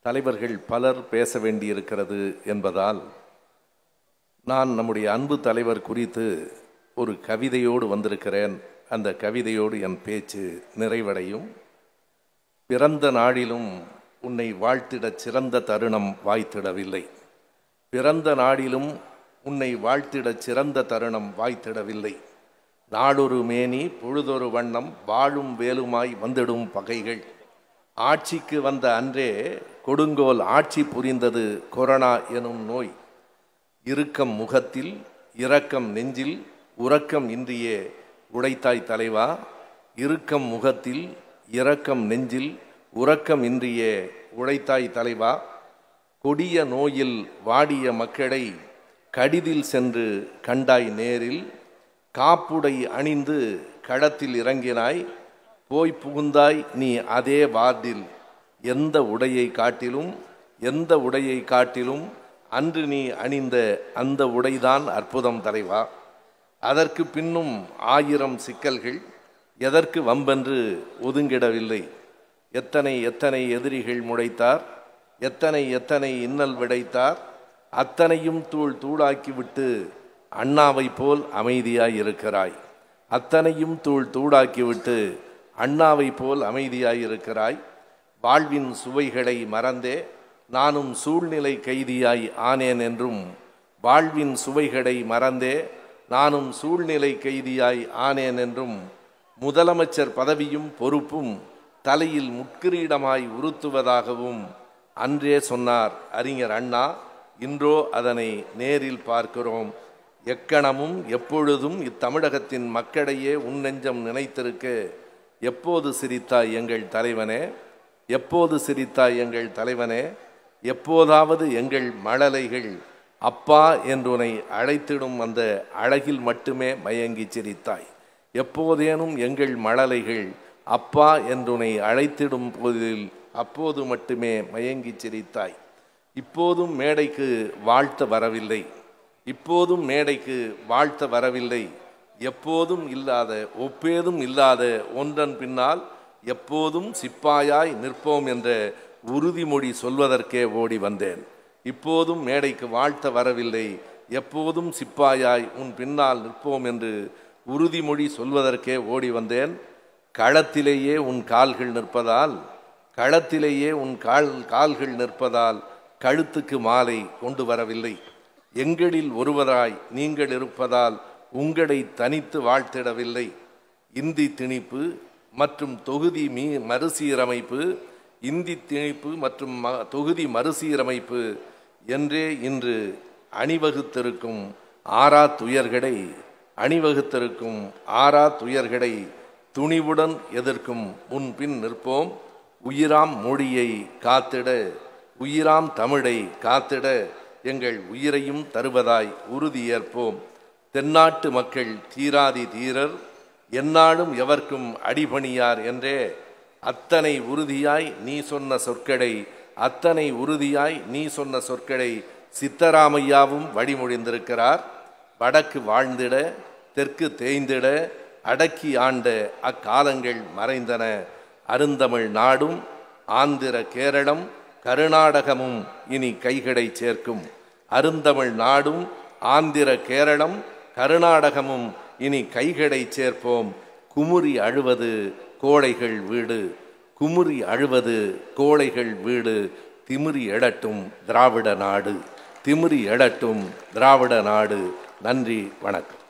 தலைவர்கள் பலர் பேச வேண்டியிருக்கிறது என்பதால் நான் நம்முடைய அன்பு தலைவர் குறித்து ஒரு கவிதையோடு வந்திருக்கிறேன். அந்த கவிதையோடு என் பேச்சு நிறைவடையும். பிறந்த நாளிலும் உன்னை வாழ்த்திடச் சிறந்த தருணம் வாய்த்திடவில்லை. பிறந்த நாளிலும் உன்னை வாழ்த்திடச் சிறந்த தருணம் வாய்த்திடவில்லை. நாடொரு மேனி பொழுதொரு வண்ணம் வாழும் வேலுமாய் வந்திடும் பகைகள். ஆட்சிக்கு வந்த அன்றே கொடுங்கோல் ஆட்சி புரிந்தது கொரோனா எனும் நோய். இறுக்கம் முகத்தில் இரக்கம் நெஞ்சில் உறக்கம் இன்றியே உழைத்தாய் தலைவா. இறுக்கம் முகத்தில் இரக்கம் நெஞ்சில் உறக்கம் இன்றியே உழைத்தாய் தலைவா. கொடிய நோயில் வாடிய மக்களை கடிதில் சென்று கண்டாய் நேரில். காப்புடை அணிந்து களத்தில் இறங்கினாய். போய் புகுந்தாய் நீ அதே வார்டில். எந்த உடையை காட்டிலும் அன்று நீ அணிந்த அந்த உடைதான் அற்புதம் தலைவா. அதற்கு பின்னும் 1000 சிக்கல்கள் எதற்கு வம்பென்று ஒதுங்கிடவில்லை. எத்தனை எதிரிகள் முளைத்தார், எத்தனை இன்னல் விடைத்தார். அத்தனையும் தூளாக்கிவிட்டு அண்ணாவை போல் அமைதியாய் இருக்கிறாய். அத்தனையும் தூளாக்கிவிட்டு அண்ணாவை போல் அமைதியாய் இருக்கிறாய். வாழ்வின் சுவைகளை மறந்தே நானும் சூழ்நிலை கைதியாய் ஆனேன் என்றும், வாழ்வின் சுவைகளை மறந்தே நானும் சூழ்நிலை கைதியாய் ஆனேன் என்றும், முதலமைச்சர் பதவியும் பொறுப்பும் தலையில் முட்கிரீடமாய் உறுத்துவதாகவும் அன்றே சொன்னார் அறிஞர் அண்ணா. இன்றோ அதனை நேரில் பார்க்கிறோம். எக்கணமும் எப்பொழுதும் இத்தமிழகத்தின் மக்களையே உன்னெஞ்சம் நினைத்திருக்க எப்போது சிரித்தாய் எங்கள் தலைவனே, எப்போது சிரித்தாய் எங்கள் தலைவனே. எப்போதாவது எங்கள் மழலைகள் அப்பா என்றுனை அழைத்திடும் அந்த அழகில் மட்டுமே மயங்கி சிரித்தாய். எப்போதேனும் எங்கள் மழலைகள் அப்பா என்றுனை அழைத்திடும் போதில் அப்போது மட்டுமே மயங்கி சிரித்தாய். இப்போதும் மேடைக்கு வாழ்த்த வரவில்லை. எப்போதும் இல்லாத ஒப்பேதும் இல்லாத ஒன்றன் பின்னால் எப்போதும் சிப்பாயாய் நிற்போம் என்ற உறுதிமொழி சொல்வதற்கே ஓடி வந்தேன். இப்போதும் மேடைக்கு வாழ்த்த வரவில்லை. எப்போதும் சிப்பாயாய் உன் பின்னால் நிற்போம் என்று உறுதிமொழி சொல்வதற்கே ஓடி வந்தேன். களத்திலேயே உன் கால்கள் நிற்பதால் கழுத்துக்கு மாலை கொண்டு வரவில்லை. எங்களில் ஒருவராய் நீங்கள் இருப்பதால் உங்களை தனித்து வாழ்த்திடவில்லை. இந்தி திணிப்பு மற்றும் தொகுதி மறுசீரமைப்பு என்றே இன்று அணிவகுத்திருக்கும் ஆறா துயர்களை துணிவுடன் எதிர்க்கும் முன்பின் நிற்போம். உயிராம் மொழியை காத்திட, உயிராம் தமிழை காத்திட எங்கள் உயிரையும் தருவதாய் உறுதியேற்போம். தென்னாட்டு மக்கள் தீராதி தீரர், எந்நாளும் எவர்க்கும் அடிபணியார் என்றே அத்தனை உறுதியாய் நீ சொன்ன சொற்களை சித்தராமையாவும் வழிமொழிந்திருக்கிறார். வடக்கு வாழ்ந்திட, தெற்கு தேய்ந்திட அடக்கி ஆண்ட அக்காலங்கள் மறைந்தன. அருந்தமிழ் நாடும் ஆந்திர கேரளம் கர்நாடகமும் இனி கைகளை சேர்க்கும். அருந்தமிழ் நாடும் ஆந்திர கேரளம் கர்நாடகமும் இனி கைகளை சேர்ப்போம். குமுறி அழுவது கோழைகள் வீடு. திமிரி எழட்டும் திராவிட நாடு. நன்றி, வணக்கம்.